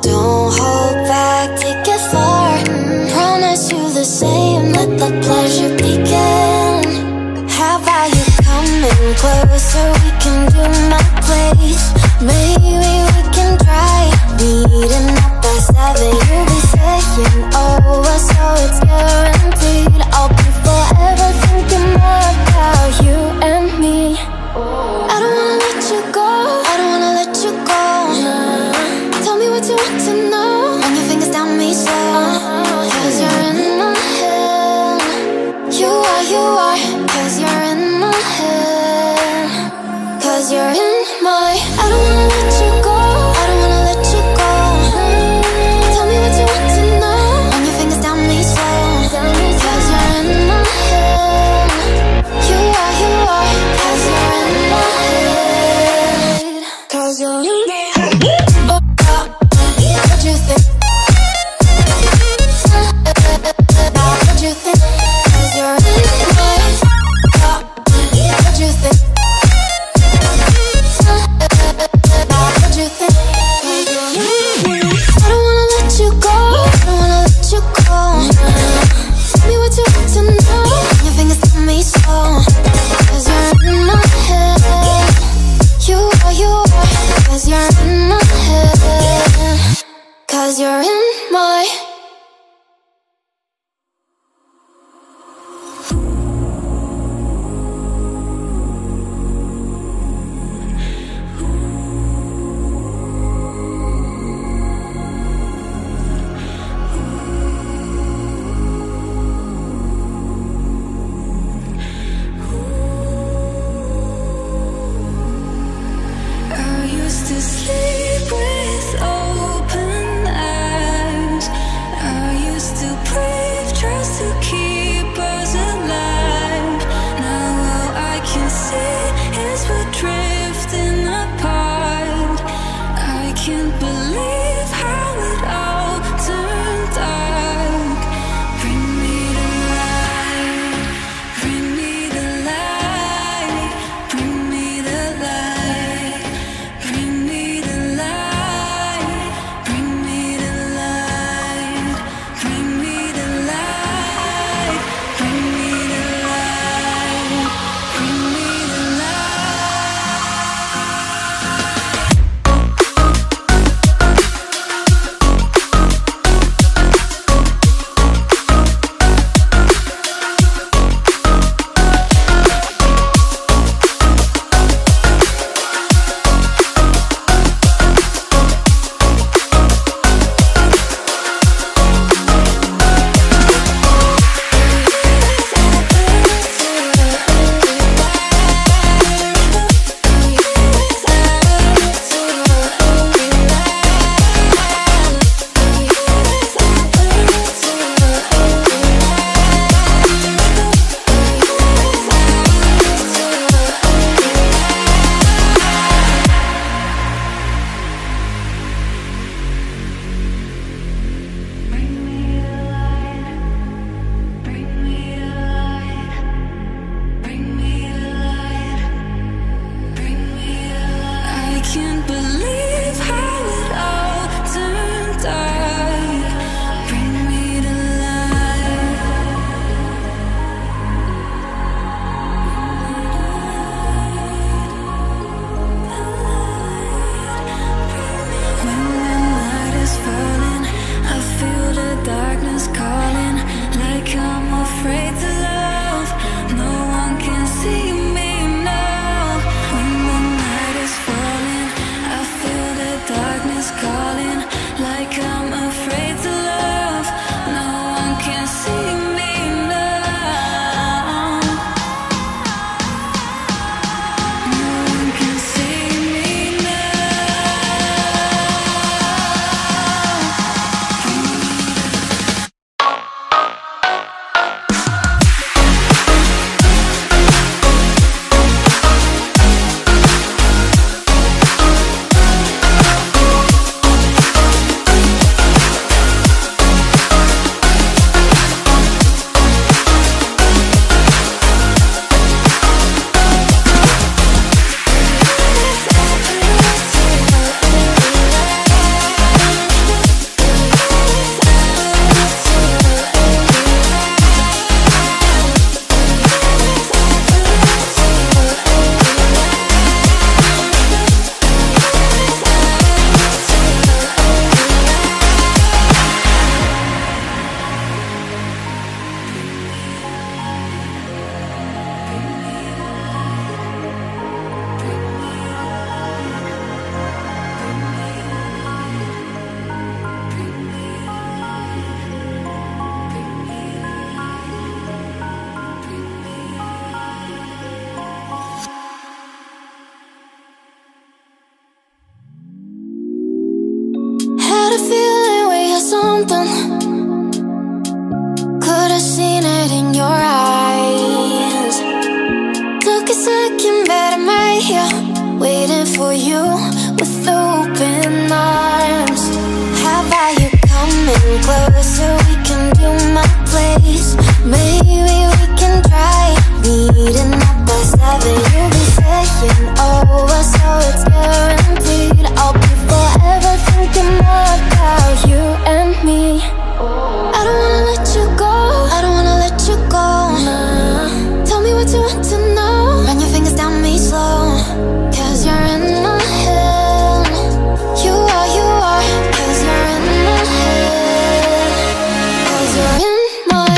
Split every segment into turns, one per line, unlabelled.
don't hold back, take it far. Promise you the same, let the pleasure begin. How about you coming closer, we can do my place. Maybe we can try meeting up by 7. You'll be saying over, so it's guaranteed. I'll be forever thinking more about you and me. I don't wanna let you go, I don't wanna let you go. Tell me what you want to know, run your fingers down me slow. Cause you're in my head. You are, cause you're in my head. Cause you're in my, I don't wanna let you go, I don't wanna let you go. Tell me what you want to know, run your fingers down me slow. Cause you're in my head. You are, cause you're in my head. Cause you're in my head. What you think? What you think? Cause you're in my head. What you think? What you think? I don't wanna let you go, I don't wanna let you go. Tell me what you want to know, your fingers tell me so. Cause you're in my head. You are, cause you're in my head. Cause you're in my.
I used to sleep with open eyes. I used to brave, just to keep us alive. Now all I can see is we're drifting apart. I can't believe how it all turned dark. Bring me the light, bring me the light, bring me the light, bring me the light, bring me the light, bring me the light, bring me the light, bring me the I can't believe how it all turned dark. Bring me the light. When the night is falling, I feel the darkness calling. Like I'm afraid to love, no one can see me now. When the night is falling, I feel the darkness calling. Like I'm afraid to love, no one can see me now. No one can see me now.
a feeling we had something. Could've seen it in your eyes. Took a second, but I'm right here, waiting for you with open arms. How about you coming closer? We can do my place. Maybe we can try meeting up by 7. You'll be saying over, so it's guaranteed. I'll be forever thinking more about you and me. I don't wanna let you go, I don't wanna let you go. Tell me what you want to know. Run your fingers down me slow, 'cause you're in my head. You are, 'cause you're in my head. 'Cause you're in my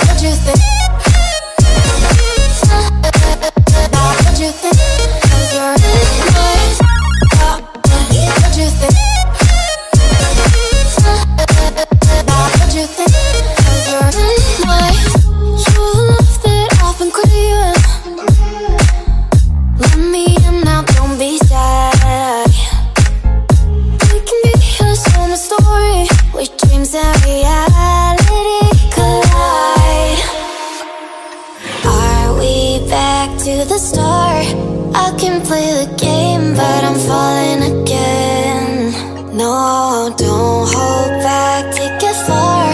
what you think? What you think? 'Cause you're in my what you think? What you think? 'Cause you're in my your love that I've been craving. Let me in now, don't be shy. We can be a summer story where dreams and reality collide. Are we back to the start? I can play the game, but I'm falling again. No, don't hold back, take it far.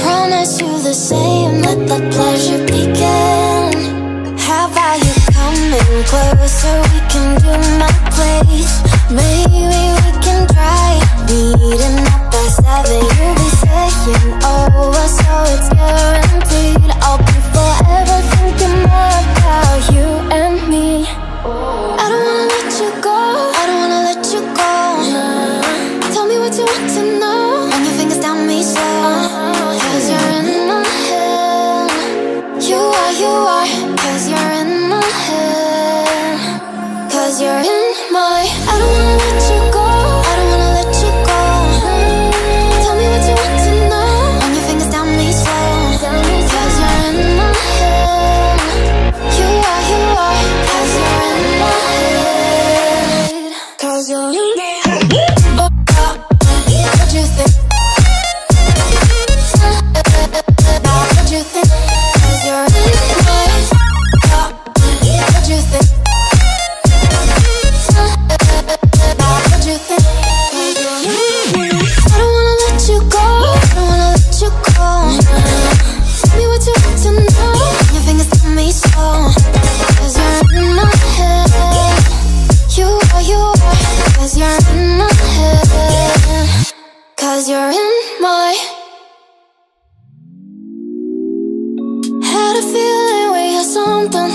Promise you the same, let the pleasure begin. How about you coming closer? We can do my place. Maybe we can try meeting up by 7. You'll be saying over, so it's guaranteed. I'll be forever thinking more about you and me. I don't wanna let you go, I don't wanna let you go. Tell me what you want to know. Run your fingers down me slow, 'cause you're in my head. You are, 'cause you're in my head. 'Cause you're in my I don't wanna let you go, I don't wanna let you go. Tell me what you want to know. Run your fingers down me slow, 'cause you're in my head. You are, 'cause you're in my head. 'Cause you're in my head. What you think? What you think? 'Cause you're in my what you think? What you think? 'Cause you're in I don't wanna let you go, I don't wanna let you go. Tell me what you want to know. Your fingers tell me so, 'cause you're in my head. You are, 'cause you're in my head. 'Cause you're in my had a feeling we had something.